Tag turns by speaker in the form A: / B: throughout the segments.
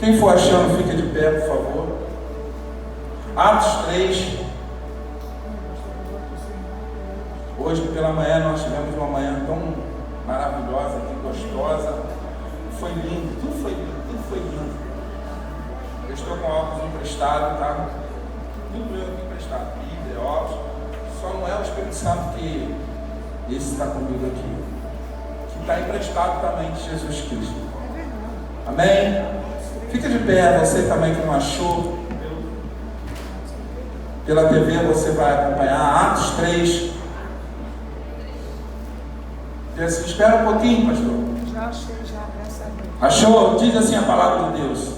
A: Quem for achando, fica de pé, por favor. Atos 3. Hoje pela manhã nós tivemos uma manhã tão maravilhosa, tão gostosa. Foi lindo, tudo foi lindo. Eu estou com óculos emprestado, tá? Tudo meu aqui emprestado, Bíblia, óculos. Só não é o Espírito Santo que esse está comigo aqui. Que está emprestado também de Jesus Cristo. Amém? Fica de pé, você também que não achou. Pela TV você vai acompanhar Atos 3. Espera um pouquinho, pastor.
B: Já achei, graças a Deus.
A: Achou? Diz assim a palavra de Deus.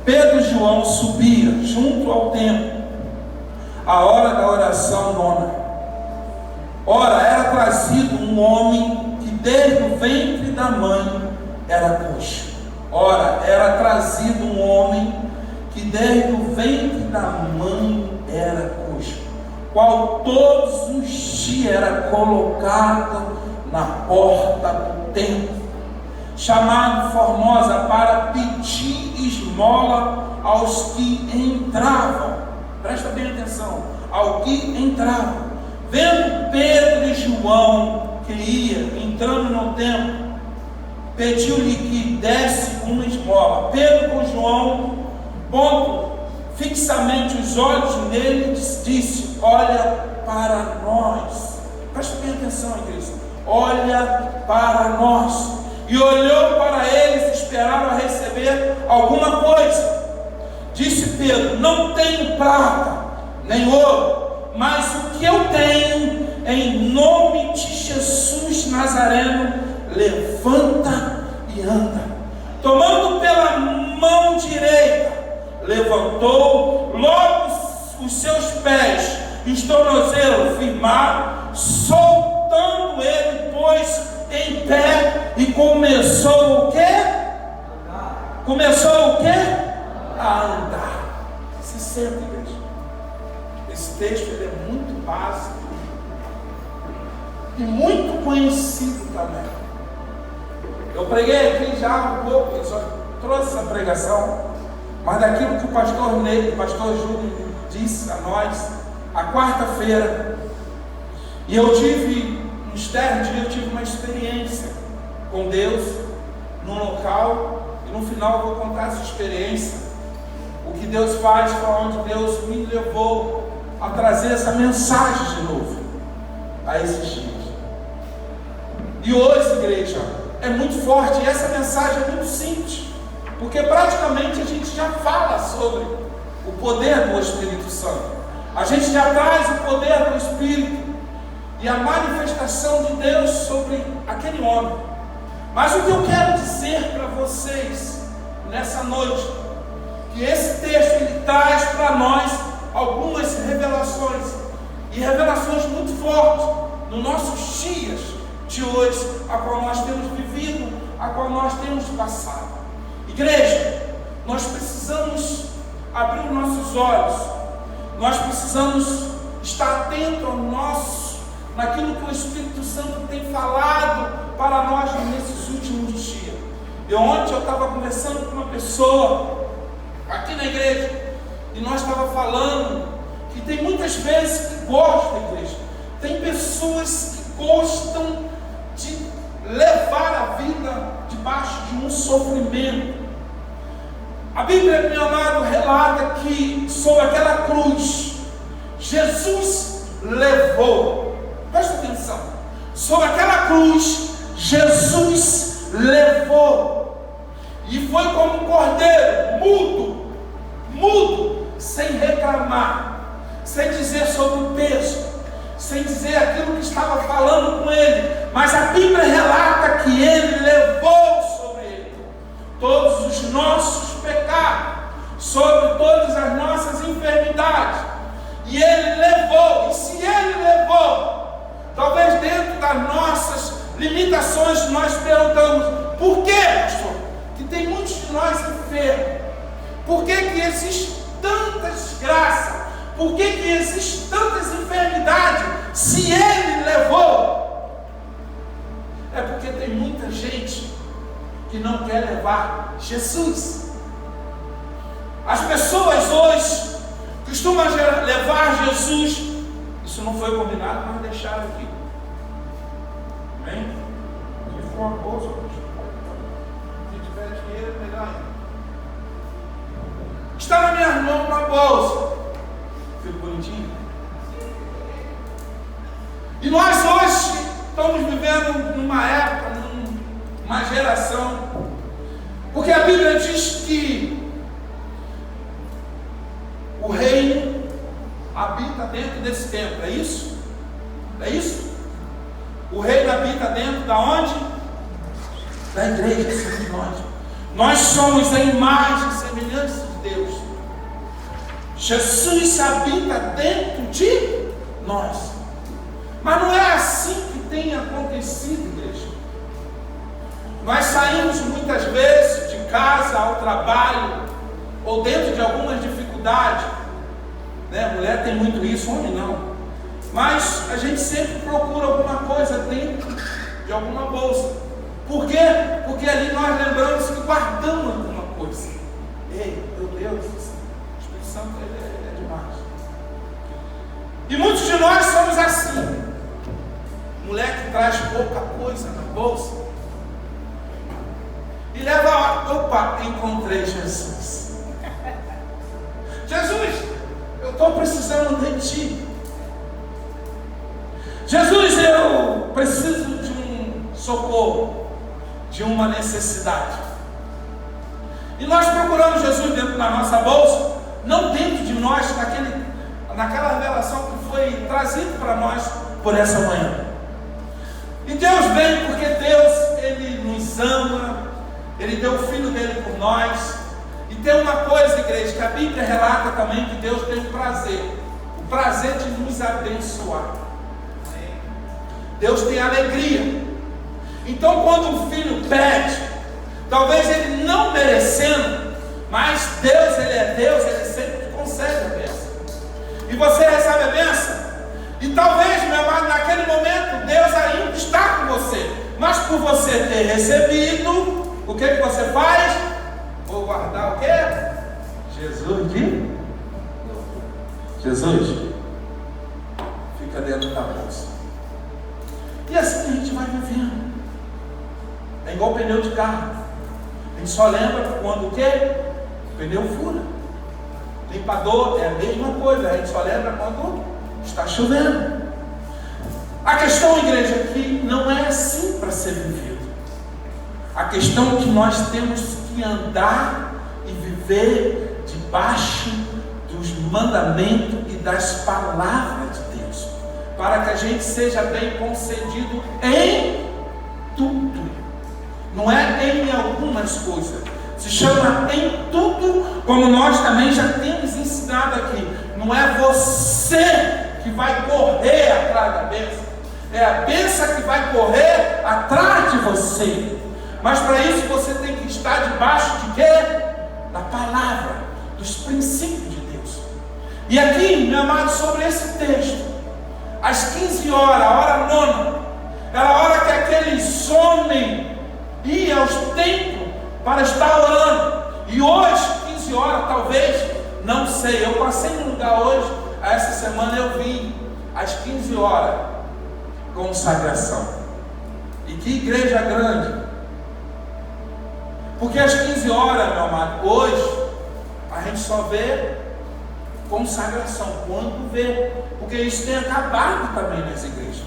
A: Pedro e João subia junto ao templo, a hora da oração nona. Ora, era trazido um homem que desde o ventre da mãe era coxo. Ora, era trazido um homem que desde o ventre da mãe era coxo, qual todos os dias era colocado na porta do templo, chamado Formosa, para pedir esmola aos que entravam. Presta bem atenção, ao que entravam. Vendo Pedro e João que ia entrando no templo, pediu-lhe que desse uma esmola. Pedro com João, pondo fixamente os olhos nele, disse: olha para nós. Presta bem atenção, igreja. Olha para nós. E olhou para eles, esperava receber alguma coisa. Disse Pedro: não tenho prata nem ouro, mas o que eu tenho, em nome de Jesus Nazareno, levanta e anda. Tomando pela mão direita, levantou, logo os seus pés e os tornozelos firmaram, soltando ele, pois, em pé, e começou o quê? Começou o quê? A andar. Se senta, igreja. Esse texto ele é muito básico e muito conhecido também. Eu preguei aqui já um pouco, eu só trouxe essa pregação, mas daquilo que o pastor Ney, o pastor Júlio disse a nós, a quarta-feira, e eu tive, uns 10 dias, eu tive uma experiência com Deus, num local, e no final eu vou contar essa experiência, o que Deus faz, para onde Deus me levou a trazer essa mensagem de novo, a esses dias. E hoje, igreja, é muito forte, e essa mensagem é muito simples, porque praticamente a gente já fala sobre o poder do Espírito Santo, a gente já traz o poder do Espírito e a manifestação de Deus sobre aquele homem. Mas o que eu quero dizer para vocês nessa noite, que esse texto ele traz para nós algumas revelações, e revelações muito fortes nos nossos dias de hoje, a qual nós temos vivido, a qual nós temos passado. Igreja, nós precisamos abrir os nossos olhos, nós precisamos estar atento ao nosso, naquilo que o Espírito Santo tem falado para nós nesses últimos dias. Ontem eu estava conversando com uma pessoa aqui na igreja, e nós estávamos falando que tem muitas vezes que gostam, igreja, tem pessoas que gostam de levar a vida debaixo de um sofrimento. A Bíblia, meu amado, relata que sobre aquela cruz, Jesus levou, presta atenção, sobre aquela cruz, Jesus levou, e foi como um cordeiro, mudo, sem reclamar, sem dizer sobre o peso, sem dizer aquilo que estava falando com ele, mas a Bíblia relata que ele levou sobre ele todos os nossos pecados, sobre todas as nossas enfermidades, e ele levou. E se ele levou, talvez dentro das nossas limitações nós perguntamos: por que, pastor? Que tem muitos de nós enfermos. Por que existe tanta desgraça? Por que existe tantas enfermidades? Se ele levou, é porque tem muita gente que não quer levar Jesus. As pessoas hoje costumam levar Jesus, isso não foi combinado, mas deixaram aqui. Amém? Se for uma bolsa, se tiver dinheiro, melhor ainda. Está na minha mão uma bolsa. Fica bonitinho. E nós hoje estamos vivendo numa época, numa geração, porque a Bíblia diz que o reino habita dentro desse templo, é isso? É isso? O reino habita dentro da onde? Da igreja, de nós. Nós somos a imagem e semelhança de Deus. Jesus habita dentro de nós. Mas não é assim que tem acontecido, igreja. Nós saímos muitas vezes de casa ao trabalho, ou dentro de algumas dificuldades, né? Mulher tem muito isso, homem não. Mas a gente sempre procura alguma coisa dentro de alguma bolsa. Por quê? Porque ali nós lembramos que guardamos alguma coisa. Ei, meu Deus, o Espírito Santo ele é demais. E muitos de nós somos assim. Mulher que traz pouca coisa na bolsa e leva, opa, encontrei Jesus. Jesus, eu estou precisando de ti. Jesus, eu preciso de um socorro, de uma necessidade. E nós procuramos Jesus dentro da nossa bolsa, não dentro de nós, naquela revelação que foi trazida para nós por essa manhã. E Deus vem porque Deus, Ele nos ama, Ele deu o Filho dele por nós. E tem uma coisa, igreja, que a Bíblia relata também, que Deus tem o prazer de nos abençoar. Deus tem alegria. Então quando o filho pede, talvez ele não merecendo, mas Deus, Ele é Deus, Ele sempre concede a bênção. E você recebe a bênção. E talvez, meu amado, naquele momento, Deus ainda está com você. Mas por você ter recebido, o que você faz? Vou guardar o quê? Jesus, fica dentro da bolsa. E assim a gente vai vivendo. É igual pneu de carro. A gente só lembra quando o quê? O pneu fura. Limpador é a mesma coisa. A gente só lembra quando está chovendo. A questão, igreja, é que não é assim para ser vivido. A questão é que nós temos que andar e viver debaixo dos mandamentos e das palavras de Deus, para que a gente seja bem concedido em tudo. Não é em algumas coisas. Se chama em tudo, como nós também já temos ensinado aqui. Não é você que vai correr atrás da bênção, é a bênção que vai correr atrás de você. Mas para isso você tem que estar debaixo de quê? Da palavra, dos princípios de Deus. E aqui, meu amado, sobre esse texto, às 15 horas, a hora nona, era a hora que aqueles homens iam aos templos para estar orando. E hoje, 15 horas, talvez, não sei, eu passei num lugar hoje, essa semana eu vim, às 15 horas, consagração. E que igreja grande! Porque às 15 horas, meu amado, hoje, a gente só vê consagração, quando vê, porque isso tem acabado também nas igrejas.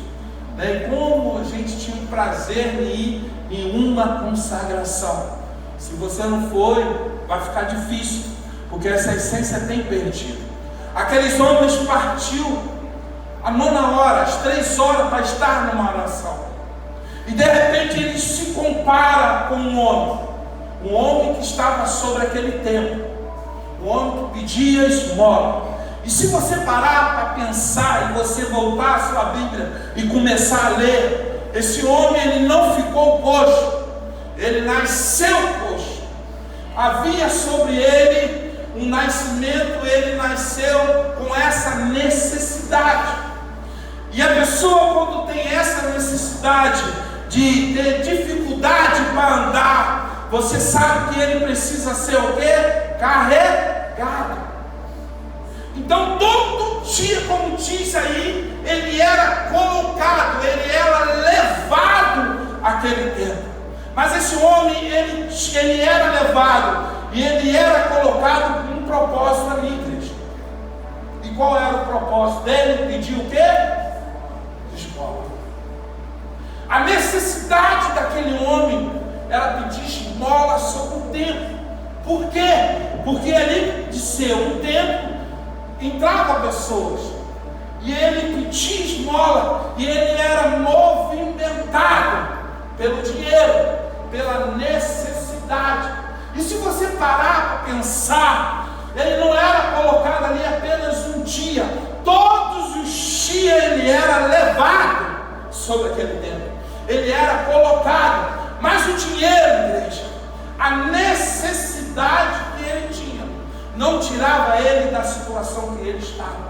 A: E como a gente tinha um prazer em ir em uma consagração, se você não foi, vai ficar difícil, porque essa essência tem perdido. Aqueles homens partiu à 9h, às 3 horas para estar numa oração, e de repente eles se comparam com um homem que estava sobre aquele templo, um homem que pedia esmola. E se você parar para pensar e você voltar à sua Bíblia e começar a ler, esse homem ele não ficou coxo, ele nasceu coxo. Havia sobre ele um nascimento, ele nasceu com essa necessidade. E a pessoa, quando tem essa necessidade de ter dificuldade para andar, você sabe que ele precisa ser o quê? Carregado. gado. Então todo dia, como diz aí, ele era colocado, ele era levado àquele tempo. Mas esse homem, ele era levado e ele era colocado com um propósito ali, igreja. E qual era o propósito dele? Pedir o quê? Esmola. A necessidade daquele homem era pedir esmola sobre o templo. Por quê? Porque ali de ser um templo, entrava pessoas e ele pedia esmola e ele era movimentado pelo dinheiro, pela necessidade. E se você parar para pensar, ele não era colocado ali apenas um dia, todos os dias ele era levado sobre aquele tempo, ele era colocado. Mas o dinheiro, igreja, a necessidade que ele tinha, não tirava ele da situação que ele estava.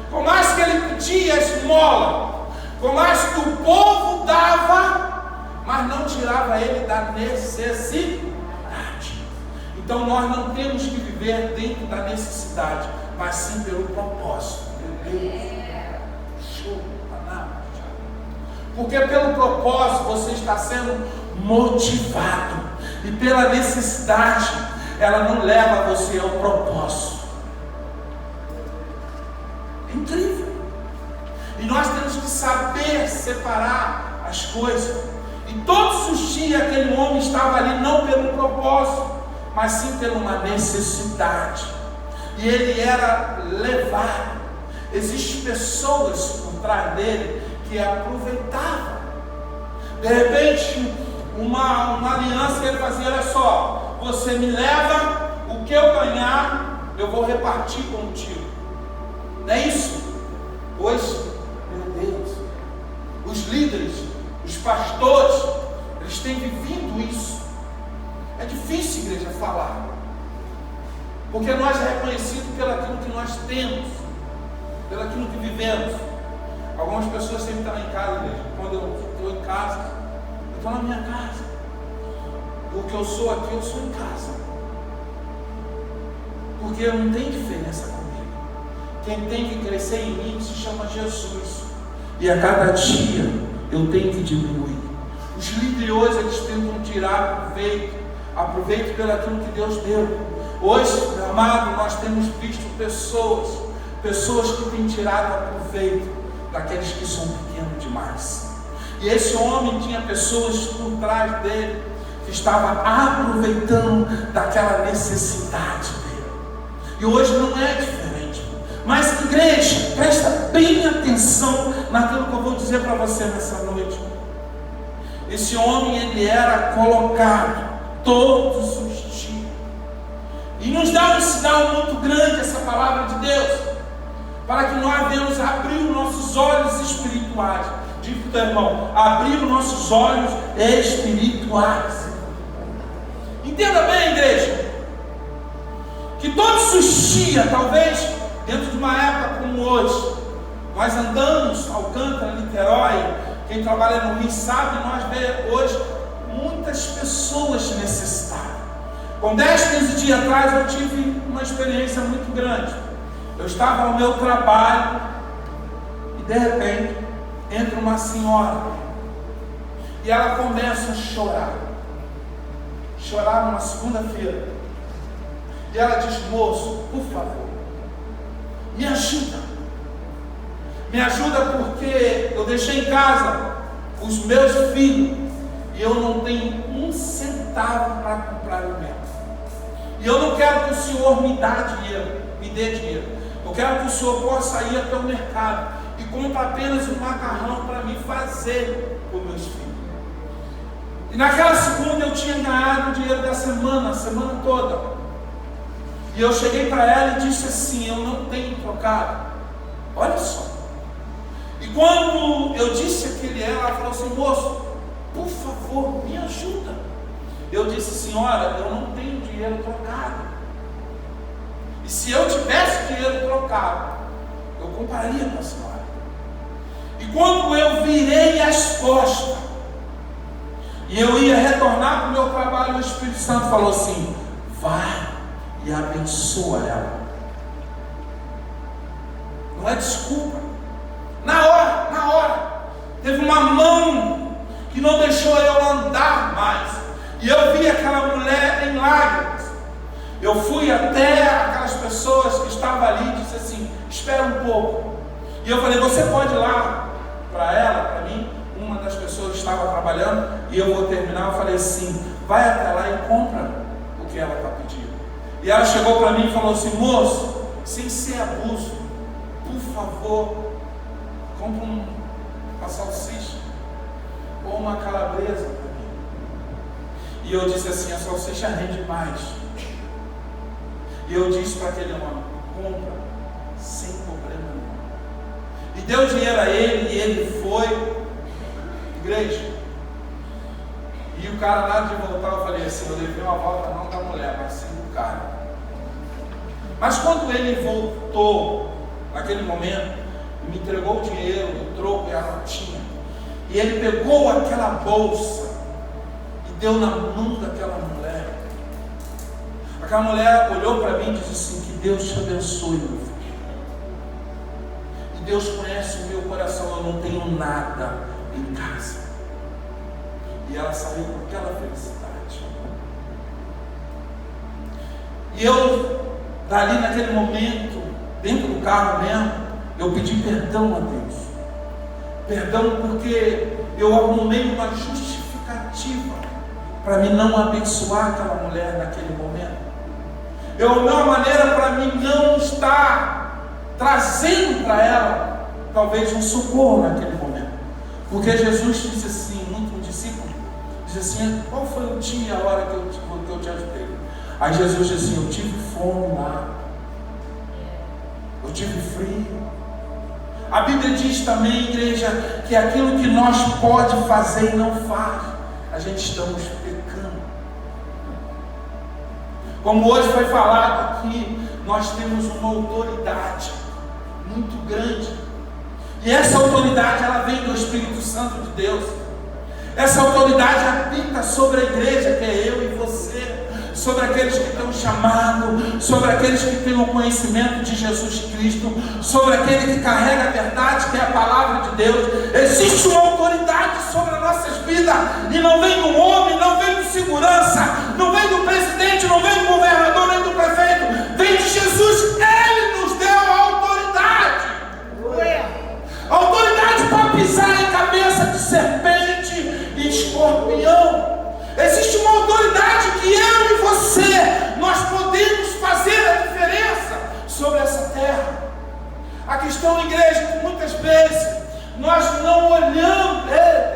A: Por mais que ele pedia esmola, por mais que o povo dava, mas não tirava ele da necessidade. Então nós não temos que viver dentro da necessidade, mas sim pelo propósito. Porque pelo propósito você está sendo motivado, e pela necessidade ela não leva você ao propósito. É incrível. E nós temos que saber separar as coisas. E todos os dias aquele homem estava ali não pelo propósito, mas sim por uma necessidade. E ele era levado. Existem pessoas por trás dele que aproveitavam. De repente, uma aliança que ele fazia: olha só, você me leva, o que eu ganhar, eu vou repartir contigo. Não é isso? Hoje, meu Deus, os líderes, os pastores, eles têm vivido isso. É difícil, igreja, falar, porque nós é reconhecido pelaquilo que nós temos, pelaquilo que vivemos. Algumas pessoas sempre estão em casa, igreja. Quando eu estou em casa, eu estou na minha casa. O que eu sou aqui, eu sou em casa, porque não tem diferença comigo. Quem tem que crescer em mim se chama Jesus, e a cada dia eu tenho que diminuir. Os líderes hoje, eles tentam tirar aproveito pelaquilo que Deus deu. Hoje, meu amado, nós temos visto pessoas que têm tirado aproveito daqueles que são pequenos demais. E esse homem tinha pessoas por trás dele que estavam aproveitando daquela necessidade dele. E hoje não é diferente. Mas, igreja, presta bem atenção naquilo que eu vou dizer para você nessa noite. Esse homem, ele era colocado todos os dias. E nos dá um sinal muito grande essa palavra de Deus, para que nós venhamos abrir os nossos olhos espirituais. Diga para o teu irmão: abrir os nossos olhos espirituais. Entenda bem, igreja, que todos os dias, talvez dentro de uma época como hoje, nós andamos Alcântara, Niterói. Quem trabalha no Rio sabe, nós vemos hoje muitas pessoas necessitadas. Com 10, 15 dias atrás eu tive uma experiência muito grande. Eu estava no meu trabalho e de repente entra uma senhora e ela começa a chorar numa segunda-feira, e ela diz: moço, por favor, me ajuda porque eu deixei em casa os meus filhos e eu não tenho um centavo para comprar alimento, e eu não quero que o senhor me dê dinheiro. Eu quero que o senhor possa ir até o mercado e comprar apenas um macarrão para mim fazer com meus filhos. E naquela segunda eu tinha ganhado o dinheiro da semana, a semana toda. E eu cheguei para ela e disse assim: eu não tenho trocado. Olha só. E quando eu disse aquilo, ela falou assim: moço, por favor, me ajuda. Eu disse: senhora, eu não tenho dinheiro trocado. E se eu tivesse dinheiro trocado, eu compraria para a senhora. E quando eu virei as costas e eu ia retornar para o meu trabalho, o Espírito Santo falou assim: vai e abençoa ela. Não é desculpa. Na hora, teve uma mão que não deixou eu andar mais. E eu vi aquela mulher em lágrimas. Eu fui até aquelas pessoas que estavam ali e disse assim: espera um pouco. E eu falei: você pode ir lá para ela, para mim? Uma das pessoas estava trabalhando e eu vou terminar. Eu falei assim: vai até lá e compra o que ela está pedindo. E ela chegou para mim e falou assim: moço, sem ser abuso, por favor, compra uma salsicha ou uma calabresa para mim. E eu disse assim: a salsicha rende mais. E eu disse para aquele homem: compra, sem problema nenhum. E deu dinheiro a ele, e ele foi. Igreja. E o cara, nada de voltar, eu falei assim: eu levei uma volta não da mulher, mas sim do cara. Mas quando ele voltou, naquele momento, me entregou o dinheiro, o troco e a notinha, e ele pegou aquela bolsa e deu na mão daquela mulher. Aquela mulher olhou para mim e disse assim: que Deus te abençoe, meu filho. E Deus conhece o meu coração, eu não tenho nada em casa. E ela saiu com aquela felicidade. E eu, dali naquele momento, dentro do carro mesmo, eu pedi perdão a Deus. Perdão porque eu arrumei uma justificativa para mim não abençoar aquela mulher naquele momento. Eu arrumei uma maneira para mim não estar trazendo para ela talvez um socorro naquele momento. Porque Jesus disse assim, muito discípulo, disse assim: qual foi o dia, a hora que eu te ajudei? Aí Jesus disse assim: eu tive fome lá, eu tive frio. A Bíblia diz também, igreja, que aquilo que nós pode fazer e não faz, a gente estamos pecando. Como hoje foi falado aqui, nós temos uma autoridade muito grande. E essa autoridade, ela vem do Espírito Santo de Deus. Essa autoridade habita sobre a igreja, que é eu e você, sobre aqueles que estão chamados, sobre aqueles que têm o conhecimento de Jesus Cristo, sobre aquele que carrega a verdade, que é a palavra de Deus. Existe uma autoridade sobre as nossas vidas, e não vem do homem, não vem do segurança, não vem do presidente, não vem do governador, nem do prefeito, vem de Jesus. Ele nos deu a autoridade. A autoridade para pisar em cabeça de serpente e escorpião. Existe uma autoridade que eu e você, nós podemos fazer a diferença sobre essa terra. A questão, igreja, que muitas vezes nós não olhamos,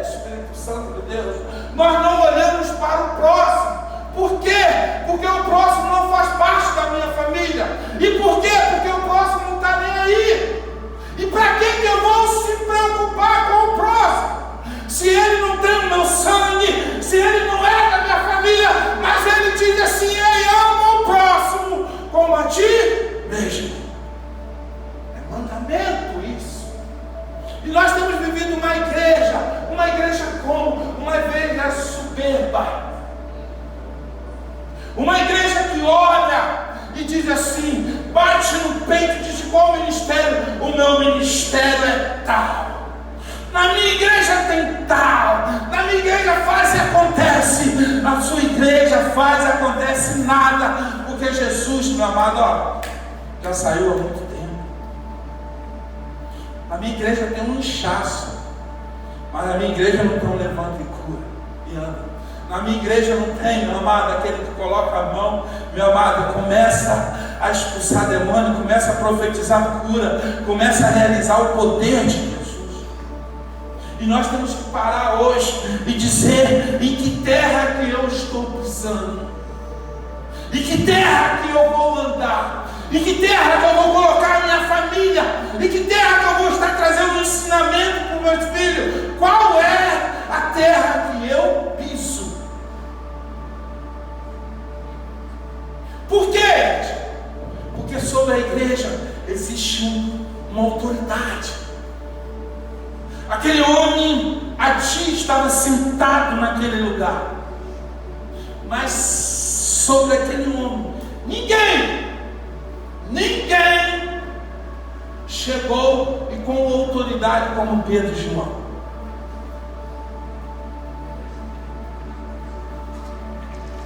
A: Espírito Santo de Deus, nós não olhamos para o próximo. Por quê? Porque o próximo não faz parte da minha família. E por quê? Porque o próximo não está nem aí. E para que eu vou se preocupar com o próximo? Se ele não tem o meu sangue, se ele não é da minha família, mas ele diz assim: eu amo o próximo como a ti mesmo. É mandamento isso. E nós temos vivido uma igreja como? Uma igreja soberba. Uma igreja que olha e diz assim, bate no peito e diz: qual ministério? O meu ministério é tal. Na minha igreja tem tal. Na minha igreja faz e acontece. Na sua igreja faz e acontece nada. Porque Jesus, meu amado, já saiu há muito tempo. A minha igreja tem um inchaço, mas a minha igreja não tem um levanta e cura e anda. Na minha igreja não tem, meu amado, aquele que coloca a mão, meu amado, começa a expulsar demônio, começa a profetizar cura, começa a realizar o poder de Jesus. E nós temos que parar hoje e dizer: em que terra que eu estou pisando? Em que terra que eu vou andar? Em que terra que eu vou colocar a minha família? Em que terra que eu vou estar trazendo um ensinamento para os meus filhos? Qual é a terra que eu piso? Por quê? Porque sobre a igreja existe uma autoridade. Aquele homem Adi estava sentado naquele lugar, mas sobre aquele homem Ninguém chegou e com autoridade como Pedro e João.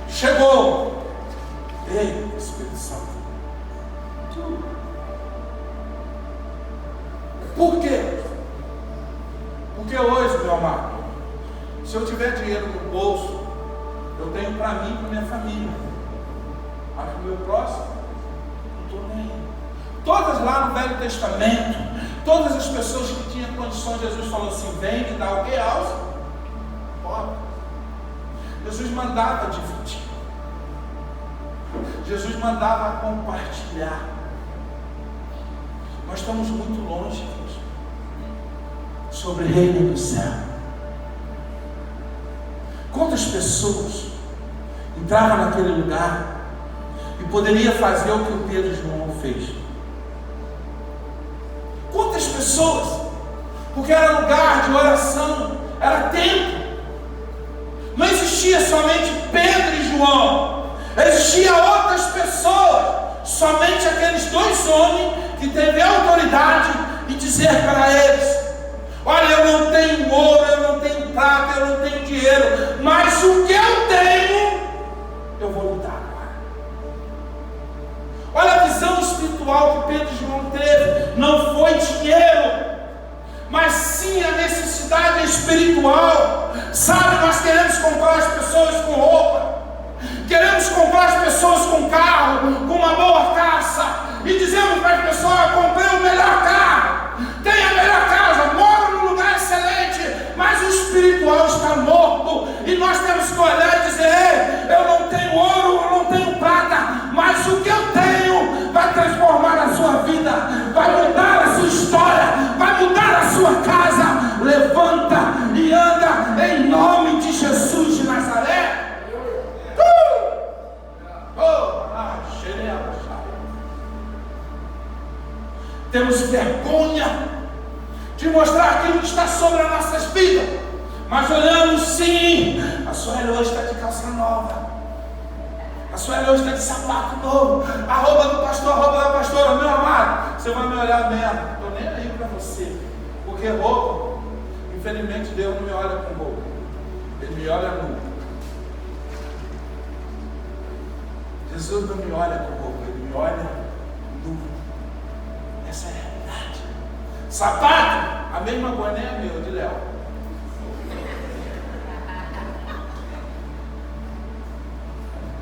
A: Chegou. Ei, Espírito Santo. Por quê? Porque hoje, meu amado, se eu tiver dinheiro no bolso, eu tenho para mim e para minha família. Mas para o meu próximo, não estou nem aí. Todas lá no Velho Testamento, todas as pessoas que tinham condições, Jesus falou assim: vende, dá o que aos pobres. Jesus mandava dividir. Jesus mandava compartilhar. Nós estamos muito longe, Deus, sobre o reino do céu. Quantas pessoas entravam naquele lugar e poderia fazer o que o Pedro e João fez? Quantas pessoas? Porque era lugar de oração, era templo. Não existia somente Pedro e João, existia outras pessoas, somente aqueles dois homens que teve autoridade e dizer para eles: olha, eu não tenho ouro, eu não tenho prata, eu não tenho dinheiro, mas o que eu tenho, eu vou lhe dar agora. Olha a visão espiritual que Pedro e João teve. Não foi dinheiro, mas sim a necessidade espiritual. Sabe, nós queremos comprar as pessoas com roupa, queremos comprar as pessoas com carro, com uma boa casa, e dizemos para as pessoas: comprei o melhor carro, tenho a melhor casa, moro num lugar excelente, mas o espiritual está morto. E nós temos que olhar e dizer: ei, eu não tenho ouro, eu não tenho prata, mas o que eu tenho vai transformar a sua vida, vai mudar a sua história, vai mudar a sua casa. Levanta e anda em nome de Jesus de Nazaré. Temos vergonha de mostrar aquilo que está sobre as nossas vidas, mas olhamos sim. A Sueli hoje está de calça nova, a Sueli hoje está de sapato novo, a roupa do pastor, a roupa da pastora. Meu amado, você vai me olhar mesmo, estou nem aí para você, porque roupa, infelizmente Deus não me olha com roupa, Ele me olha nu. Jesus não me olha com roupa, Ele me olha nu. Essa é a realidade. Sapato, a mesma boné é meu, de Léo.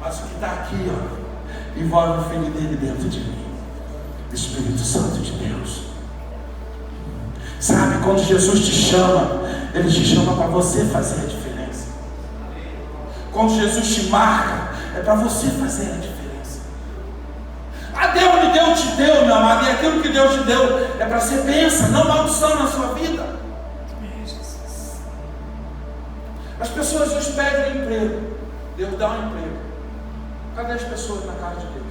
A: Mas o que está aqui, ó, envolve o filho dele dentro de mim, o Espírito Santo de Deus. Sabe, quando Jesus te chama, Ele te chama para você fazer a diferença. Quando Jesus te marca, é para você fazer a diferença. A Deus me deu, te deu, meu amado, e aquilo que Deus te deu é para ser bênção, não maldição na sua vida. As pessoas hoje pedem emprego, Deus dá um emprego. Cadê as pessoas na casa de Deus?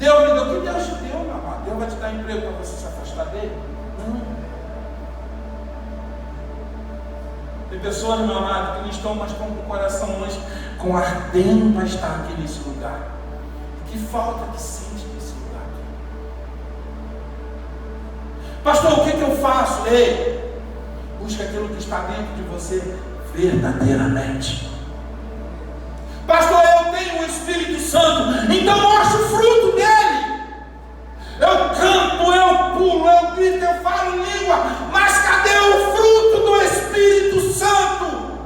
A: Deus me deu, o que Deus te deu, meu amado? Deus vai te dar emprego para você se afastar dele? Não. Tem pessoas, meu amado, que não estão mais com o coração longe, com ardendo para estar aqui nesse lugar. Que falta que sente nesse lugar? Pastor, o que eu faço? Ei, busca aquilo que está dentro de você verdadeiramente. Pastor, eu tenho o Espírito Santo, então mostre o fruto dele. Eu canto, eu pulo, eu grito, eu falo língua, mas cadê o fruto do Espírito Santo?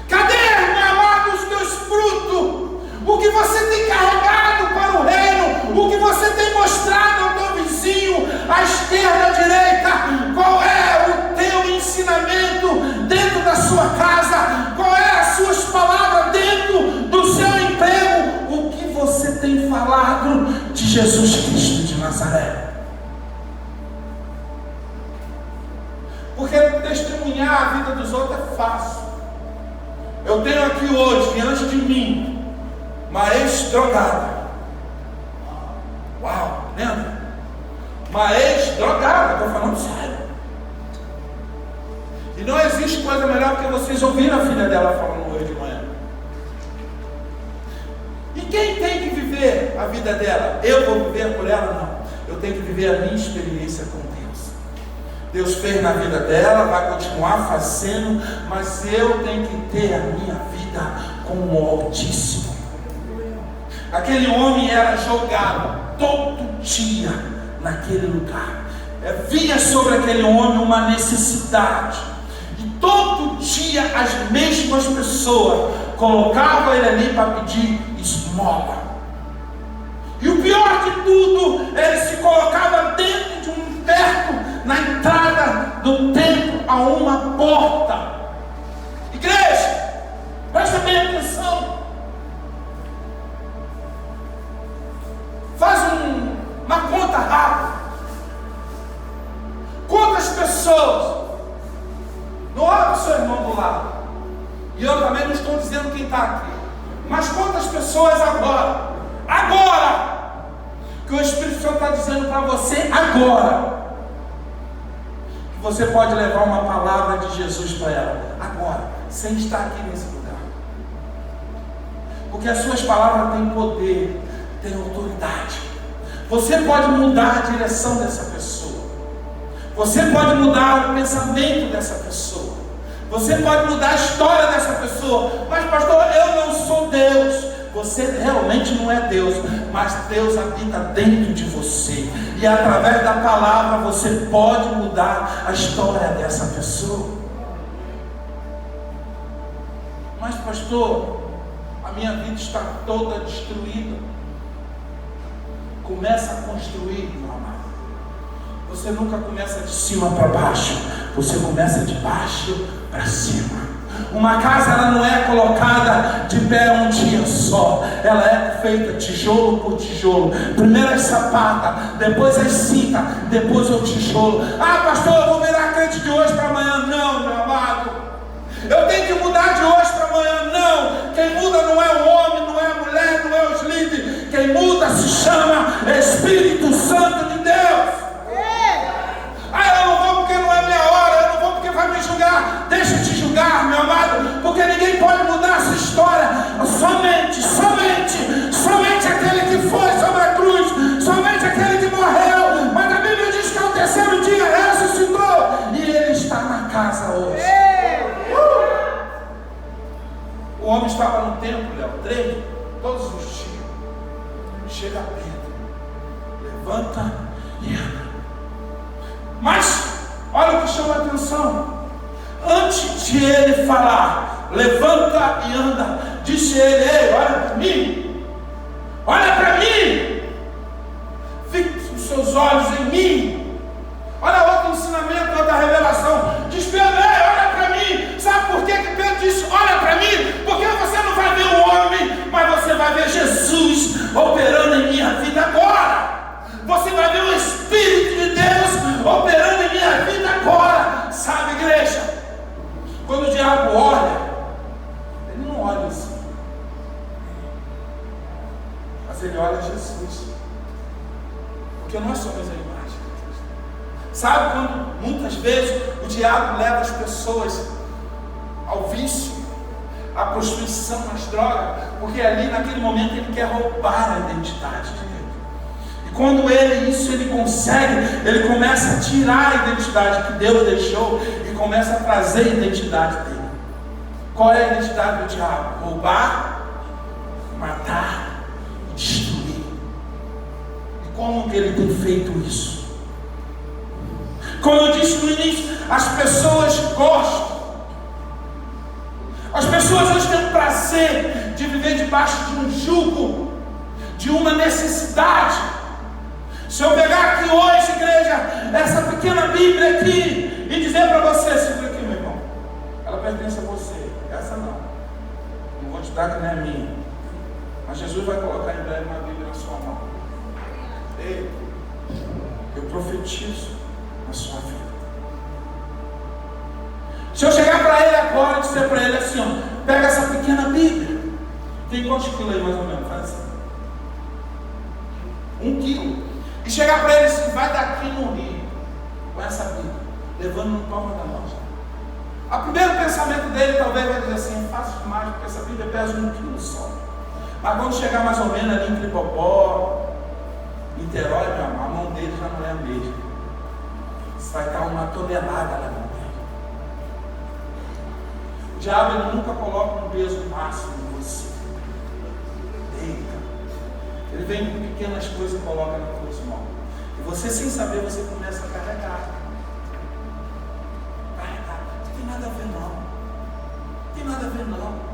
A: Cadê, meu amado, os teus frutos? O que você tem carregado para o reino? O que você tem mostrado ao teu vizinho, à esquerda, à direita? Qual é o teu ensinamento dentro da sua casa? Qual é as suas palavras dentro do seu emprego? O que você tem falado de Jesus Cristo de Nazaré? Porque testemunhar a vida dos outros é fácil. Eu tenho aqui hoje, diante de mim, uma ex-drogada. Uau, lembra? Uma ex-drogada, estou falando sério. E não existe coisa melhor que vocês ouvirem a filha dela falando hoje de manhã. E quem tem que viver a vida dela? Eu vou viver por ela? Não. Eu tenho que viver a minha experiência com Deus. Deus fez na vida dela, vai continuar fazendo, mas eu tenho que ter a minha vida com o Altíssimo. Aquele homem era jogado todo dia naquele lugar. Vinha sobre aquele homem uma necessidade. E todo dia as mesmas pessoas colocavam ele ali para pedir esmola. E o pior de tudo, ele se colocava dentro de um teto, na entrada do templo, a uma porta. Igreja, presta bem atenção. Faz uma conta rápida. Quantas pessoas, não olha o seu irmão do lado, e eu também não estou dizendo quem está aqui, mas quantas pessoas agora, que o Espírito Santo está dizendo para você agora, que você pode levar uma palavra de Jesus para ela, agora, sem estar aqui nesse lugar, porque as suas palavras têm poder, têm autoridade. Você pode mudar a direção dessa pessoa. Você pode mudar o pensamento dessa pessoa. Você pode mudar a história dessa pessoa. Mas pastor, eu não sou Deus. Você realmente não é Deus, mas Deus habita dentro de você. E através da palavra você pode mudar a história dessa pessoa. Mas pastor, a minha vida está toda destruída. Começa a construir, meu amado. Você nunca começa de cima para baixo, você começa de baixo para cima. Uma casa, ela não é colocada de pé um dia só, ela é feita tijolo por tijolo. Primeiro as sapatas, depois as cintas, depois o tijolo. Ah, pastor, eu vou virar crente de hoje para amanhã. Não, meu amado, eu tenho que mudar de hoje para amanhã. Não, quem muda não é o homem, não é a mulher, não é os líderes. Quem muda se chama Espírito Santo de Deus. Ah, eu não vou porque não é minha hora, eu não vou porque vai me julgar. Deixa eu te julgar, meu amado, porque ninguém pode mudar essa história. Somente aquele que foi sobre a cruz, somente aquele que morreu. Mas a Bíblia diz que ao terceiro dia ressuscitou, e ele está na casa hoje. O homem estava no templo, Léo, 3, todos os dias. Chega Pedro, levanta e anda. Mas, olha o que chama a atenção. Antes de ele falar, levanta e anda, disse ele: ei, olha para mim. Olha para mim. Fixe os seus olhos em mim. Olha outro ensinamento, outra revelação. Diz Pedro: ei, olha para mim. Sabe por que Pedro disse: olha para mim? Porque você não vai ver o homem, mas você vai ver Jesus operando em minha vida agora. Você vai ver o Espírito de Deus operando em minha vida agora. Sabe, igreja, quando o diabo olha, ele não olha assim, mas ele olha Jesus, porque nós somos a imagem de Cristo. Sabe quando muitas vezes o diabo leva as pessoas ao vício, à prostituição, às drogas, porque ali naquele momento ele quer roubar a identidade de Deus. Quando ele consegue, ele começa a tirar a identidade que Deus deixou e começa a trazer a identidade dele. Qual é a identidade do diabo? Roubar, matar e destruir. E como que ele tem feito isso? Como eu disse no início, as pessoas gostam. As pessoas hoje têm o prazer de viver debaixo de um jugo, de uma necessidade. Se eu pegar aqui hoje, igreja, essa pequena Bíblia aqui e dizer para você: segura aqui, meu irmão, ela pertence a você, essa não vou te dar que não é minha, mas Jesus vai colocar em breve uma Bíblia na sua mão. Ei, eu profetizo na sua vida. Se eu chegar para ele agora e dizer para ele assim: ó, pega essa pequena Bíblia, tem quantos quilos aí mais ou menos? Faz assim, 1 quilo. E chegar para ele assim: vai daqui no rio com essa Bíblia, levando no palmo da mão. O primeiro pensamento dele talvez vai dizer assim: é fácil demais, porque essa Bíblia pesa 1 quilo só. Mas quando chegar mais ou menos ali em Tripopó, Niterói, meu amor, a mão dele já não é a mesma. Isso vai estar uma tonelada na mão dele. O diabo ele nunca coloca um peso máximo em você. Eita. Ele vem com pequenas coisas e coloca nas tuas mãos. E você, sem saber, você começa a carregar. Não tem nada a ver não. Não tem nada a ver não.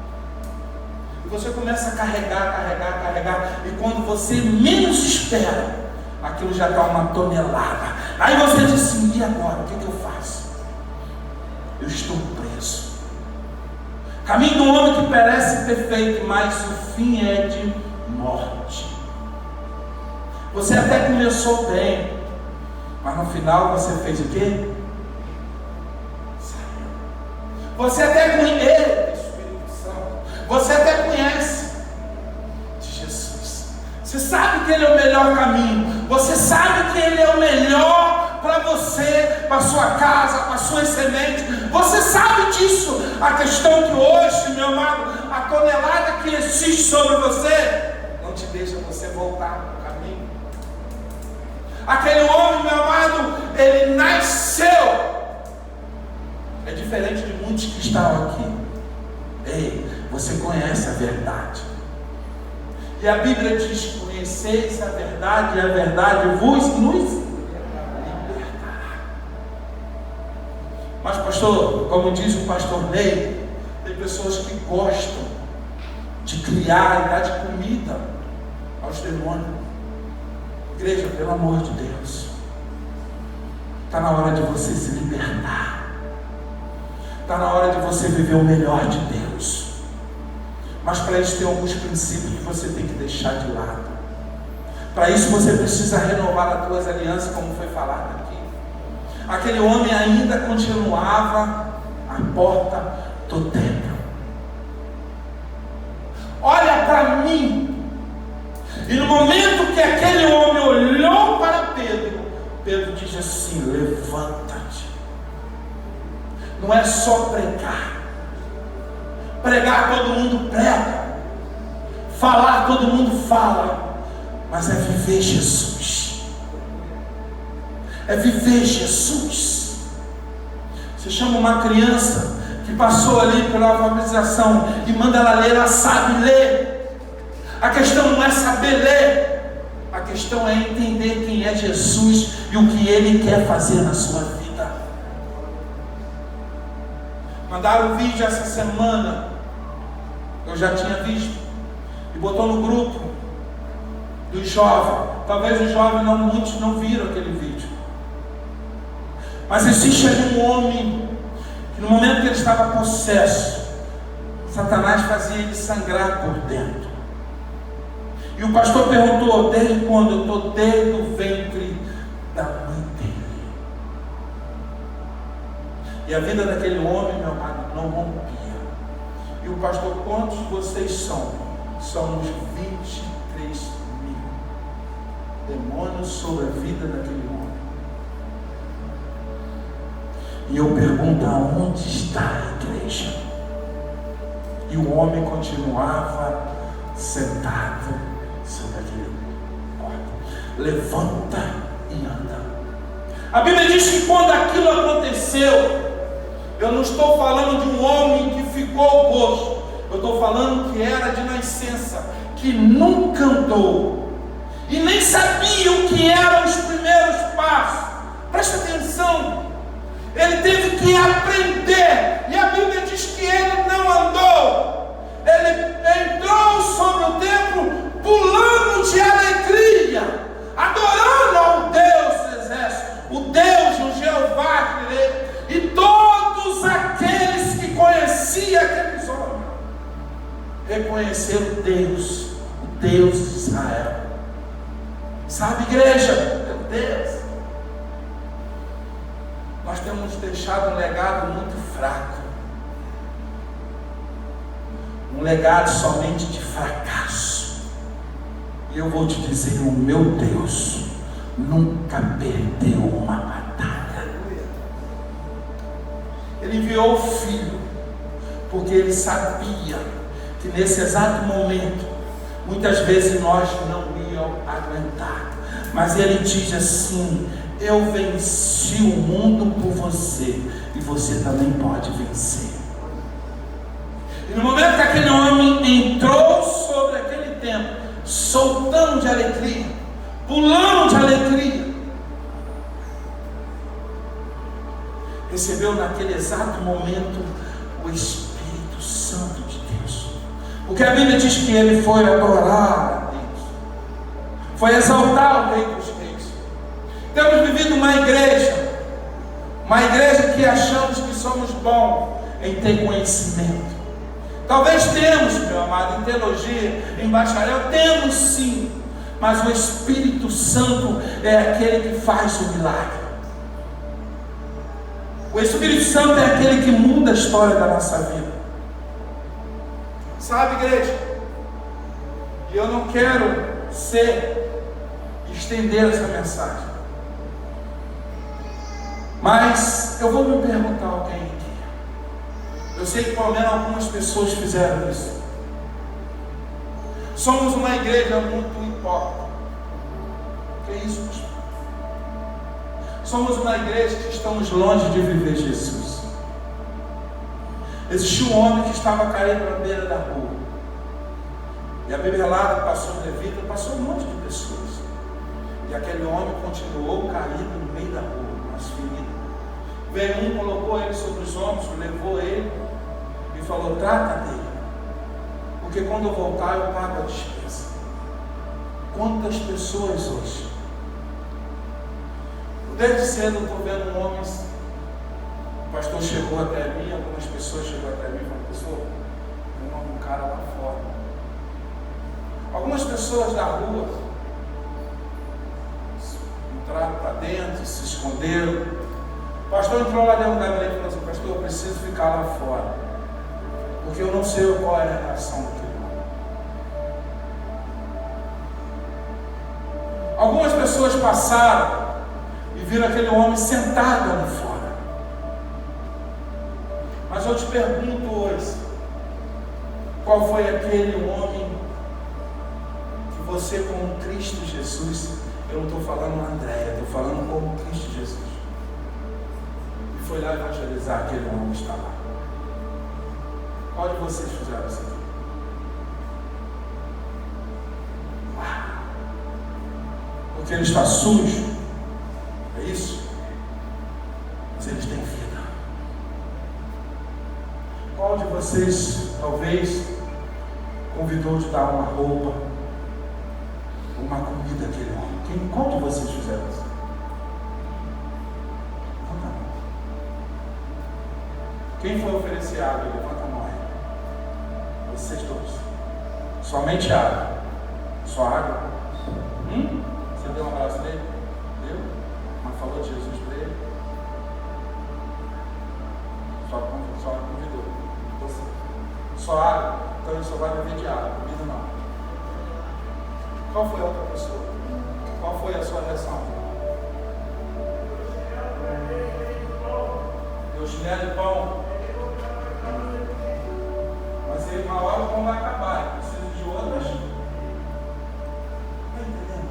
A: E você começa a carregar. E quando você menos espera, aquilo já está uma tonelada. Aí você diz assim, e agora? O que eu faço? Eu estou preso. Caminho do homem que parece perfeito, mas o fim é de morte. Você até começou bem, mas no final você fez o quê? Saiu. Você até conhece, você até conhece de Jesus. Você sabe que Ele é o melhor caminho. Você sabe que Ele é o melhor para você, para a sua casa, para as suas sementes. Você sabe disso. A questão que hoje, meu amado, a tonelada que existe sobre você não te deixa você voltar para o caminho. Aquele homem, meu amado, ele nasceu. É diferente de muitos que estão aqui. Ei, você conhece a verdade. E a Bíblia diz: conheceis a verdade, e a verdade nos libertará. Mas, pastor, como diz o pastor Ney, tem pessoas que gostam de criar e dar de comida aos demônios. Igreja, pelo amor de Deus, está na hora de você se libertar. Está na hora de você viver o melhor de Deus. Mas para isso tem alguns princípios que você tem que deixar de lado. Para isso você precisa renovar as tuas alianças, como foi falado aqui. Aquele homem ainda continuava à porta do templo. Olha para mim. E no momento que aquele homem olhou para Pedro, Pedro disse assim: levanta-te. Não é só pregar. Pregar todo mundo prega. Falar todo mundo fala. Mas é viver Jesus. É viver Jesus. Você chama uma criança que passou ali pela alfabetização e manda ela ler, ela sabe ler. A questão não é saber ler. A questão é entender quem é Jesus e o que Ele quer fazer na sua vida. Mandaram um vídeo essa semana, eu já tinha visto, e botou no grupo dos jovens. Talvez os jovens, muitos não viram aquele vídeo. Mas existe ali um homem que no momento que ele estava possesso, Satanás fazia ele sangrar por dentro. E o pastor perguntou: desde quando? Eu estou desde o ventre da mãe dele. E a vida daquele homem, meu amado, não rompia. E o pastor: quantos vocês são? Somos 23 mil demônios sobre a vida daquele homem. E eu pergunto: aonde está a igreja? E o homem continuava sentado sobre aquele corpo. Levanta e anda. A Bíblia diz que quando aquilo aconteceu, eu não estou falando de um homem que ficou coxo. Eu estou falando que era de nascença, que nunca andou e nem sabia o que eram os primeiros passos. Presta atenção. Ele teve que aprender. E a Bíblia diz que ele não andou. Ele entrou sobre o templo pulando de alegria, adorando ao Deus do exército, o Deus, o Jeová, e todos aqueles que conheciam aqueles homens reconheceram o Deus de Israel. Sabe, igreja, meu Deus, nós temos deixado um legado muito fraco, um legado somente de fracasso. E eu vou te dizer: o meu Deus nunca perdeu uma batalha. Ele enviou o Filho, porque Ele sabia que nesse exato momento muitas vezes nós não íamos aguentar. Mas ele diz assim: eu venci o mundo por você, e você também pode vencer. E no momento que aquele homem entrou sobre aquele templo, soltando de alegria, pulando de alegria, recebeu naquele exato momento o Espírito Santo de Deus. Porque a Bíblia diz que ele foi adorar a Deus, foi exaltar o Rei dos Reis. Temos vivido uma igreja que achamos que somos bons em ter conhecimento. Talvez temos, meu amado, em teologia, em bacharel, temos sim, mas o Espírito Santo é aquele que faz o milagre. O Espírito Santo é aquele que muda a história da nossa vida. Sabe, igreja? E eu não quero estender essa mensagem, mas eu vou me perguntar a alguém aqui. Eu sei que pelo menos algumas pessoas fizeram isso. Somos uma igreja muito hipócrita. Que é isso, pastor? Somos uma igreja que estamos longe de viver Jesus. Existiu um homem que estava caído na beira da rua, e a Bíblia relata que passou um levita, passou um monte de pessoas, e aquele homem continuou caído no meio da rua, nas feridas. Veio um, colocou ele sobre os ombros, levou ele e falou: trata dele, porque quando eu voltar eu pago a despesa. Quantas pessoas hoje, desde cedo eu estou vendo homens. O pastor chegou até mim, algumas pessoas chegaram até mim e falaram: pastor, tem um cara lá fora. Algumas pessoas da rua entraram para dentro, se esconderam. O pastor entrou lá dentro da igreja e falou assim: pastor, eu preciso ficar lá fora, porque eu não sei qual é a reação daquele homem. Algumas pessoas passaram e viram aquele homem sentado ali fora. Mas eu te pergunto hoje, qual foi aquele homem que você, como Cristo Jesus, eu não estou falando Andréia, estou falando como Cristo Jesus, e foi lá evangelizar aquele homem que está lá? Qual de vocês fizeram isso aqui? Porque ele está sujo, é isso? Mas eles têm vida. Qual de vocês, talvez, convidou de dar uma roupa, uma comida àquele homem? Qual de vocês fizeram isso? Levanta a mão. Quem foi oferecer água? Levanta a mão aí. Vocês todos. Somente água. Só água? Você deu um abraço nele? Deu? Mas falou de Jesus para ele? Só convidou. Só água? Então ele só vai beber de água, comida não. Qual foi a outra pessoa? Qual foi a sua reação? Deu chinelo e pão. Mas aí uma hora o pão vai acabar, ele precisa de outras. Está entendendo?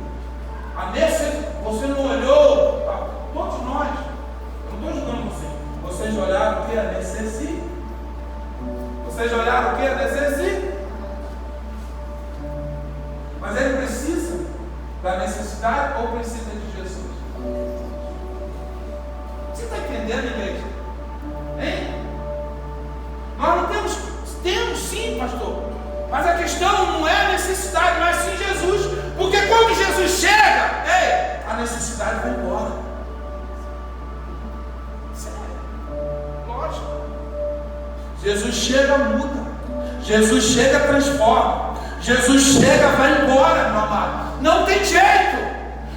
A: Você não olhou, todos nós, eu não estou julgando você. Vocês olharam o que? A necessidade. Vocês olharam o que? A necessidade. Mas ele precisa da necessidade ou precisa de Jesus? Você está entendendo, igreja? Hein? Nós não temos sim, pastor. Mas a questão não é a necessidade, mas sim Jesus. Porque quando Jesus chega, a necessidade vai embora. Sério. Lógico. Jesus chega, muda. Jesus chega, transforma. Jesus chega, vai embora, meu amado. Não tem jeito.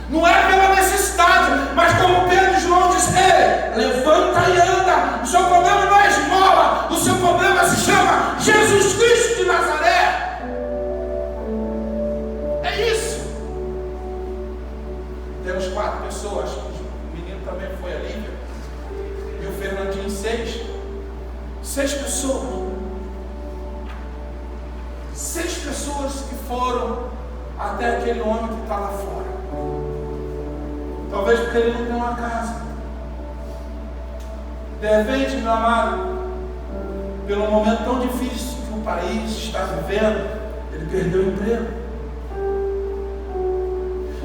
A: Não é pela necessidade, mas como Pedro e João disseram: levanta e anda. O seu problema não é esmola. O seu problema se chama Jesus Cristo de Nazaré. É isso. Temos 4 pessoas. O menino também foi a Lívia. E o Fernandinho 6. 6 pessoas. 6 pessoas que foram até aquele homem que está lá fora? Talvez porque ele não tem uma casa. De repente, meu amado, pelo momento tão difícil que o país está vivendo, ele perdeu o emprego.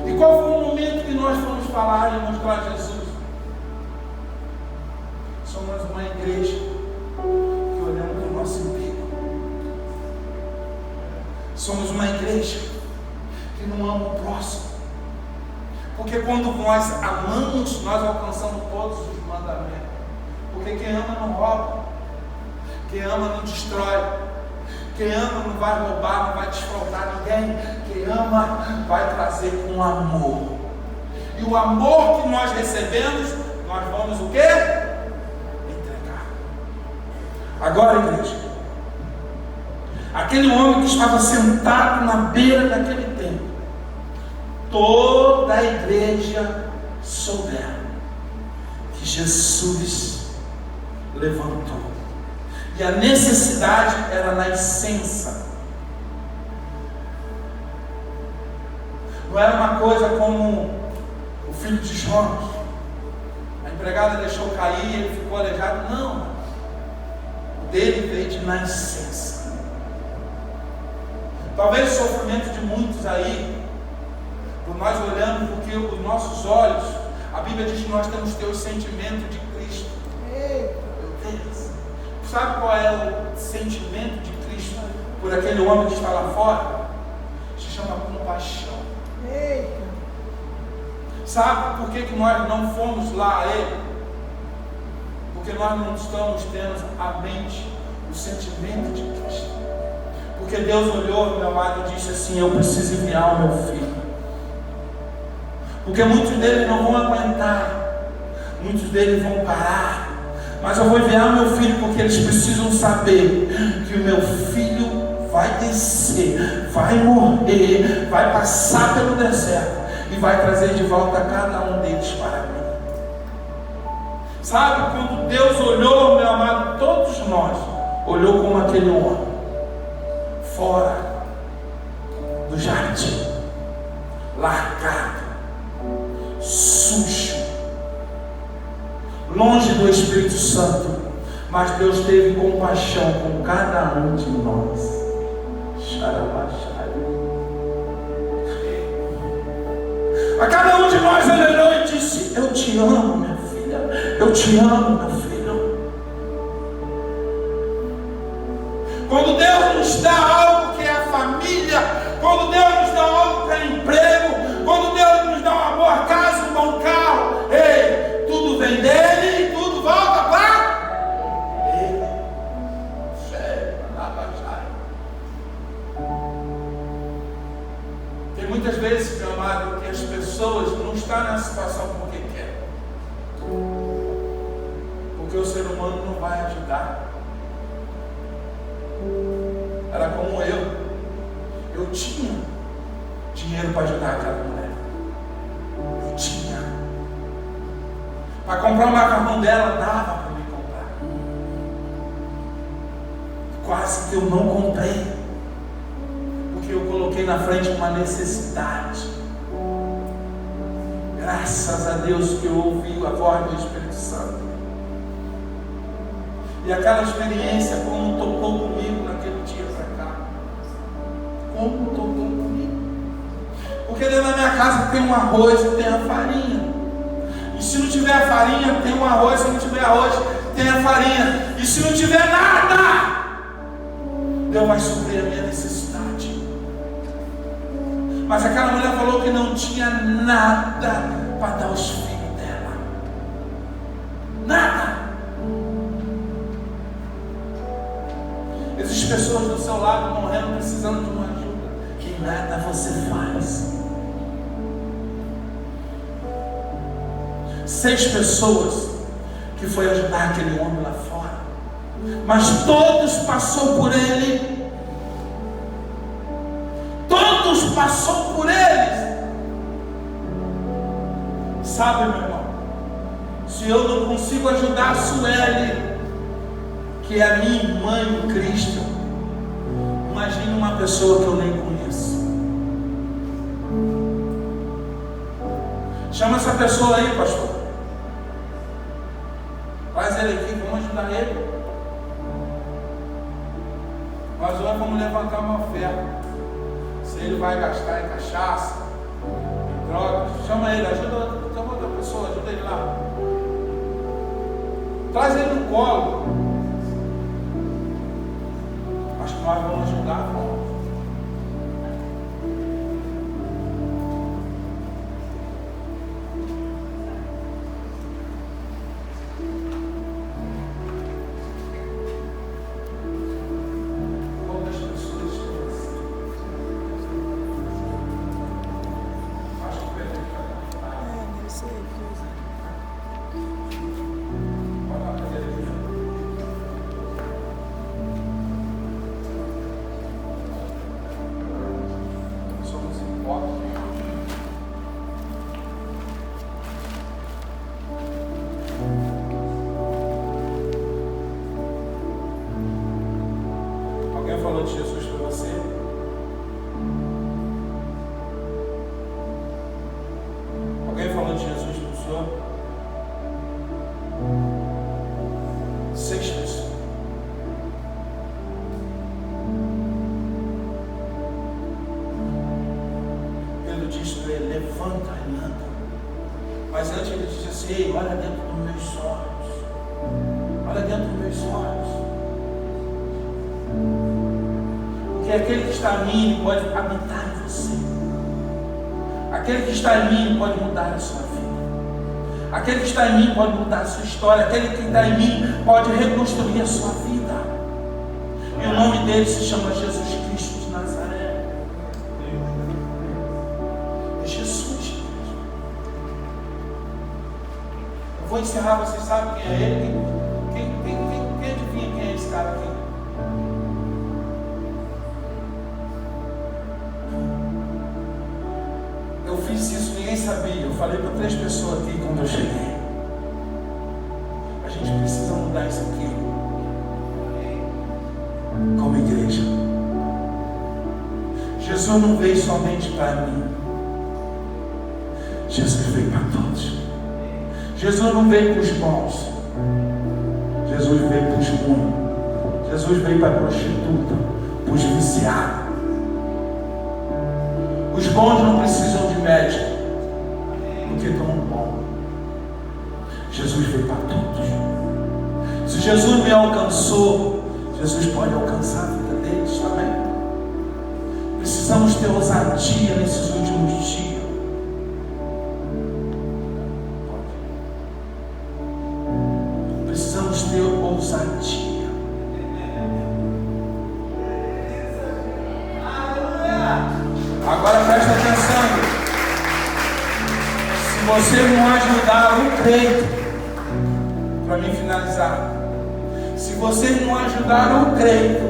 A: E qual foi o momento que nós fomos falar e mostrar Jesus? Somos uma igreja que olhamos para o nosso umbigo. Somos uma igreja que não ama o próximo. Porque quando nós amamos, nós alcançamos todos os mandamentos. Porque quem ama não rouba, quem ama não destrói, quem ama não vai roubar, não vai desfrautar ninguém. Quem ama vai trazer com amor. E o amor que nós recebemos, nós vamos o quê? Entregar. Agora, igreja, aquele homem que estava sentado na beira daquele templo, toda a igreja souberam que Jesus levantou. E a necessidade era na essência. Não era uma coisa como o filho de Jonas. A empregada deixou cair e ele ficou aleijado. Não. O dele veio de nascença. Talvez o sofrimento de muitos aí, por nós olhando, porque os nossos olhos, a Bíblia diz que nós temos que ter o sentimento de Cristo. Meu Deus. Sabe qual é o sentimento de Cristo por aquele homem que está lá fora? Se chama compaixão.
B: Eita.
A: Sabe por que nós não fomos lá a Ele? Porque nós não estamos tendo a mente, o sentimento de Cristo. Porque Deus olhou, meu amado, e disse assim: eu preciso enviar o meu filho. Porque muitos deles não vão aguentar, muitos deles vão parar. Mas eu vou enviar o meu filho porque eles precisam saber que o meu filho vai descer, vai morrer, vai passar pelo deserto e vai trazer de volta cada um deles para mim. Sabe, quando Deus olhou, meu amado, todos nós, olhou como aquele homem, fora do jardim, largado, sujo, longe do Espírito Santo, mas Deus teve compaixão com cada um de nós. A cada um de nós ele olhou e disse: eu te amo, minha filha, eu te amo, meu filho. Quando Deus nos dá algo que é a família, quando Deus nos dá algo que é emprego, quando Deus nos dá uma boa casa, um bom carro, ei, tudo vem dele e tudo volta para ele. Tem muitas vezes, meu amado, que as pessoas não estão na situação porque querem, porque o ser humano não vai ajudar. Era como eu tinha dinheiro para ajudar aquela mulher. Eu tinha. Para comprar o macarrão dela, dava para me comprar. Quase que eu não comprei, porque eu coloquei na frente uma necessidade. Graças a Deus que eu ouvi a voz do Espírito Santo. E aquela experiência, como tocou comigo naquele dia para cá. Como tocou comigo. Porque dentro da minha casa tem um arroz e tem a farinha. E se não tiver a farinha, tem um arroz. Se não tiver arroz, tem a farinha. E se não tiver nada, Deus vai suprir a minha necessidade. Mas aquela mulher falou que não tinha nada para dar aos filhos dela. Nada. Existem pessoas do seu lado morrendo, precisando de uma ajuda, e nada você faz. 6 pessoas que foi ajudar aquele homem lá fora, mas todos passou por ele. Todos passou por eles. Sabe, meu irmão, se eu não consigo ajudar a Sueli, que é a minha irmã em Cristo, Imagine uma pessoa que eu nem conheço. Chama essa pessoa aí, pastor. Traz ele aqui, vamos ajudar ele. Nós hoje vamos levantar uma oferta. Se ele vai gastar em cachaça, em drogas, chama ele, chama outra pessoa, ajuda ele lá. Traz ele no colo. Acho que nós vamos ajudar, vamos. Falou de Jesus para você? Alguém falou de Jesus para o senhor? 6 pessoas. Pedro disse para ele: levanta e anda. Mas antes ele disse assim: ei, olha dentro dos meus olhos. Olha dentro dos meus olhos. Que aquele que está em mim pode habitar em você. Aquele que está em mim pode mudar a sua vida. Aquele que está em mim pode mudar a sua história. Aquele que está em mim pode reconstruir a sua vida. E o nome dele se chama Jesus Cristo de Nazaré. É Jesus mesmo. Eu vou encerrar, vocês sabem quem é ele? Quem adivinha quem é esse cara aqui? Eu fiz isso, ninguém sabia. Eu falei para 3 pessoas aqui quando eu cheguei. A gente precisa mudar isso aqui como igreja. Jesus não veio somente para mim. Jesus veio para todos. Jesus não veio para os bons. Jesus veio para os ruins. Jesus veio para a prostituta, para os viciados. Os bons não precisam de médico, porque estão bom. Jesus veio para todos. Se Jesus me alcançou, Jesus pode alcançar a vida deles também. Precisamos ter ousadia nesses últimos dias. Precisamos ter ousadia. Agora presta atenção. Se você não ajudar o crente, para mim finalizar, se você não ajudar o crente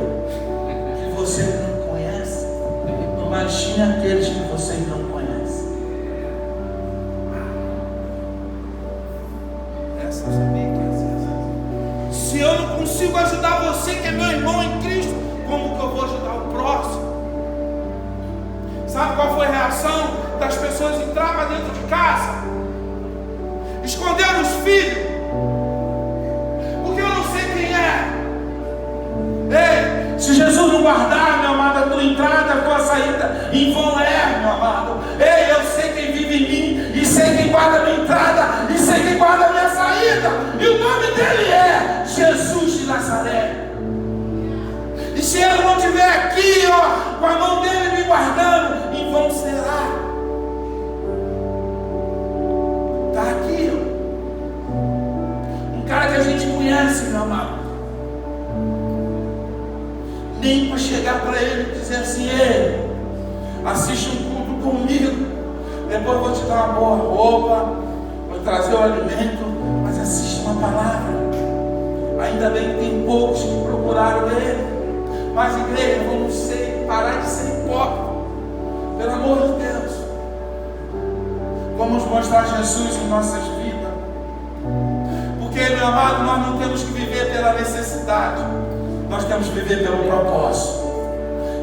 A: que você não conhece, imagine aqueles que você não conhece. Essa eu sabia que ia ser. Se eu não consigo ajudar você que é meu irmão em Cristo, como que eu vou ajudar o próximo? Sabe qual foi a reação das pessoas? Entravam dentro de casa, esconderam os filhos, porque eu não sei quem é. Ei, se Jesus não guardar, meu amado, a tua entrada, a tua saída, em vão é, meu amado. Ei, eu sei quem vive em mim, e sei quem guarda a minha entrada, e sei quem guarda a minha saída, e o nome dele é Jesus de Nazaré. E se ele não estiver aqui, ó, com a mão dele me guardando, em vão será. Está aqui, ó. Um cara que a gente conhece, meu amado. Nem para chegar para ele e dizer assim: ei, assiste um culto comigo, depois vou te dar uma boa roupa, vou trazer o alimento, mas assiste uma palavra. Ainda bem que tem poucos que procuraram ele. Mas igreja, vamos parar de ser hipócrita. Pelo amor de Deus. Vamos mostrar Jesus em nossas vidas. Porque, meu amado, nós não temos que viver pela necessidade. Nós temos que viver pelo propósito.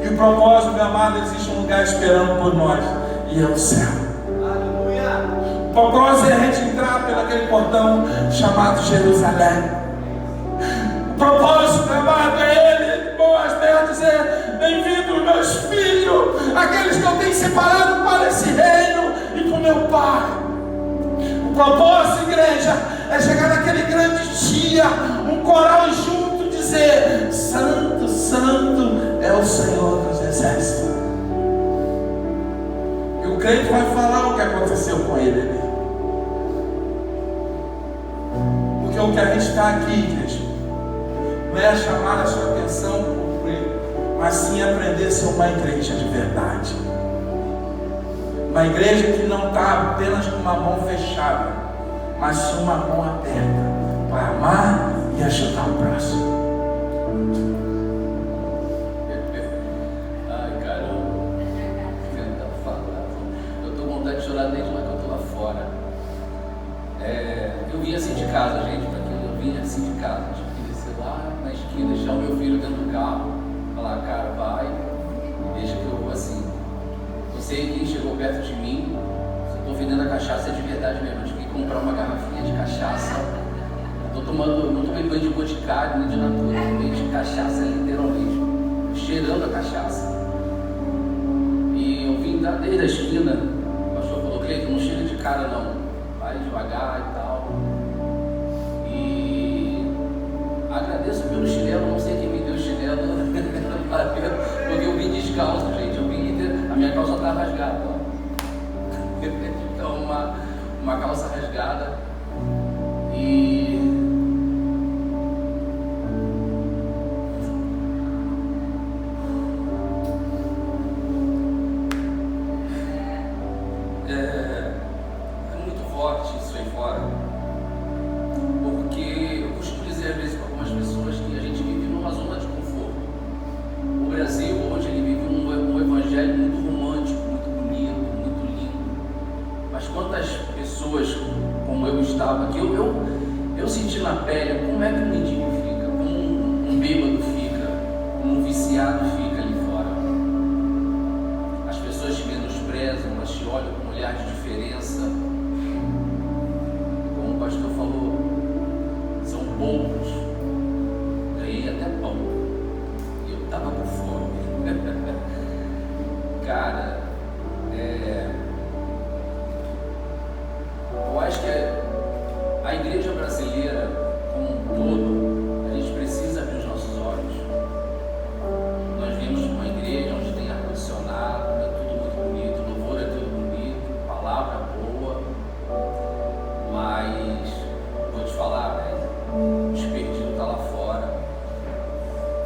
A: E o propósito, meu amado, existe um lugar esperando por nós, e é o céu. Aleluia. O propósito é a gente entrar por aquele portão chamado Jerusalém. O propósito, meu amado, é Ele, bom aspecto, dizer: bem-vindos, meus filhos, aqueles que eu tenho separado para esse reino e para o meu Pai. O propósito, igreja, é chegar naquele grande dia, um coral junto, dizer: Santo, Santo é o Senhor dos Exércitos. E o crente vai falar o que aconteceu com ele ali. Porque o que a gente está aqui, igreja, não é chamar a sua atenção por ele, mas sim aprender a ser uma igreja de verdade. Uma igreja que não está apenas com uma mão fechada, mas sim uma mão aberta para amar e ajudar o próximo.
C: Ai, caramba. Eu estou com vontade de chorar desde lá que eu estou lá fora. Eu vim assim de casa, gente, para quem eu vim assim de casa. Tive que descer lá na esquina, deixar o meu filho dentro do carro, falar: cara, vai, deixa que eu vou assim. Não sei quem chegou perto de mim, se eu estou vendendo a cachaça de verdade mesmo. Eu tive que comprar uma garrafinha de cachaça. Não tomei banho de boticário, nem de natura, tomei de cachaça literalmente, cheirando a cachaça. E eu vim desde a esquina. O pastor falou: Cleiton, não chega de cara não, vai devagar e tal. E agradeço pelo chinelo, não sei quem me deu o chinelo, porque eu vim descalço, gente. A minha calça está rasgada, ó. Então, uma calça rasgada. E é muito forte isso aí fora, porque eu costumo dizer às vezes para algumas pessoas que a gente vive numa zona de conforto. O Brasil hoje ele vive um evangelho muito romântico, muito bonito, muito lindo. Mas quantas pessoas como eu estava aqui, eu senti na pele como é que um mendigo fica, como um bêbado fica, como um viciado fica ali fora. As pessoas te menosprezam, elas te olham com um olhar de diferença. Como o pastor falou, são poucos. Ganhei até pão. E eu estava com fome. Cara, eu acho que a igreja brasileira, como um todo, a gente precisa abrir os nossos olhos. Nós vimos uma igreja onde tem ar-condicionado, é tudo muito bonito, louvor é tudo bonito, palavra boa, mas vou te falar, velho, os perdidos tá lá fora,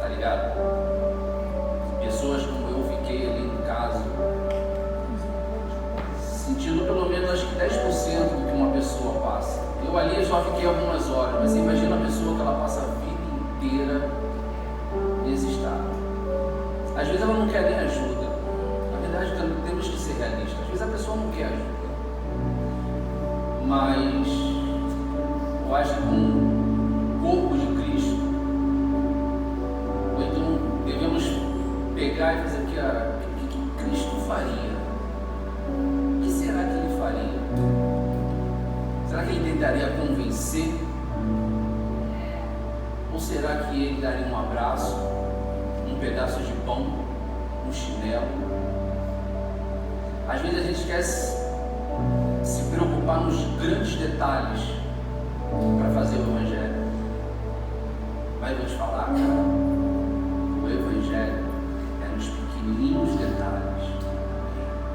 C: tá ligado? Pessoas como eu fiquei ali no caso, sentindo pelo menos acho que 10% do que uma pessoa passa. Eu ali só fiquei algumas horas, mas você imagina a pessoa que ela passa a vida inteira nesse estado. Às vezes ela não quer nem ajuda. Na verdade, temos que ser realistas. Às vezes a pessoa não quer ajuda. Mas eu acho que com o corpo de Cristo, ou então devemos pegar e fazer o que Cristo faria. O que será que ele faria? Será que ele tentaria convencer? Ou será que ele daria um abraço, um pedaço de pão, um chinelo? Às vezes a gente quer se preocupar nos grandes detalhes para fazer o evangelho. Mas eu vou te falar, cara, o evangelho é nos pequenininhos detalhes.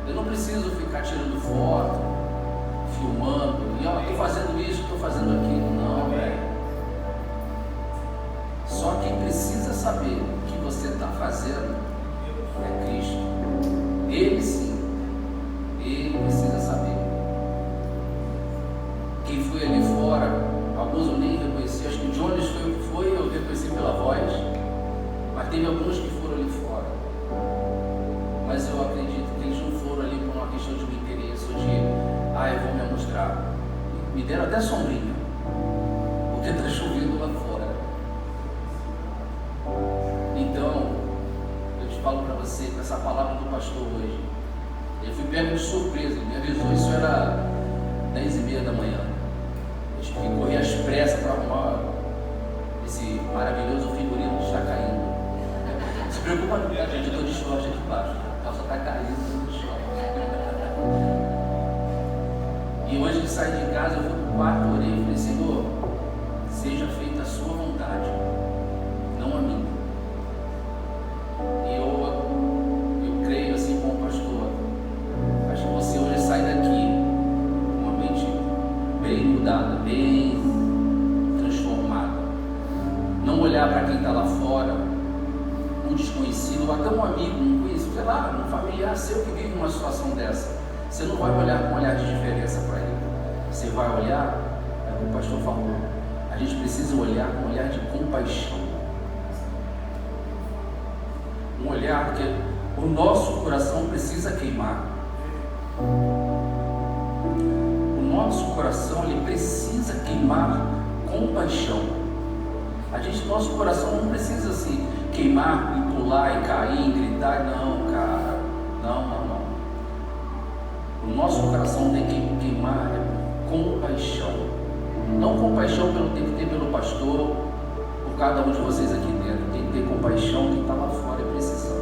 C: Eu não preciso ficar tirando foto, filmando, e estou fazendo isso, estou fazendo aquilo. Não, velho. Só quem precisa saber o que você está fazendo é Cristo. Ele sim, ele precisa saber. Quem foi ali fora, alguns eu nem reconheci, acho que o Jones foi, eu reconheci pela voz, mas teve alguns que foram ali fora. Mas eu acredito que eles não foram ali por uma questão de interesse ou de, eu vou me mostrar. Me deram até sombrinha, porque está chovendo lá fora. Então, eu te falo falo para você, com essa palavra do pastor hoje. Eu fui pego de surpresa, ele me avisou, isso era 10h30 da manhã. Eu tive que correr às pressas para arrumar esse maravilhoso figurino que está caindo. Não se preocupa não, gente, eu estou de short aqui embaixo. A calça está caindo, de short. E hoje que saí de casa, eu fui para o quarto, orei e falei, Senhor, seja feita a sua vontade, não a minha. E eu creio assim como pastor, acho que você hoje sai daqui com uma mente bem mudada, bem transformada. Não olhar para quem está lá fora, um desconhecido, ou até um amigo, um conhecido, sei lá, um familiar seu que vive uma situação dessa. Você não vai olhar com um olhar de diferença para ele. Você vai olhar, é o que o pastor falou, a gente precisa olhar com um olhar de compaixão. Um olhar que o nosso coração precisa queimar. O nosso coração, ele precisa queimar compaixão. Nosso coração não precisa assim queimar e pular e cair e gritar. Não, cara, não. O nosso coração tem que queimar compaixão. Não compaixão pelo tem que ter pelo pastor, por cada um de vocês aqui dentro. Tem que ter compaixão que está lá fora precisando.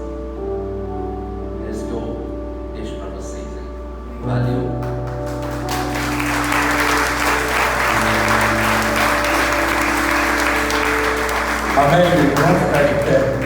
C: É isso que eu deixo para vocês aí. Valeu.
A: Amém, vamos ficar de pé.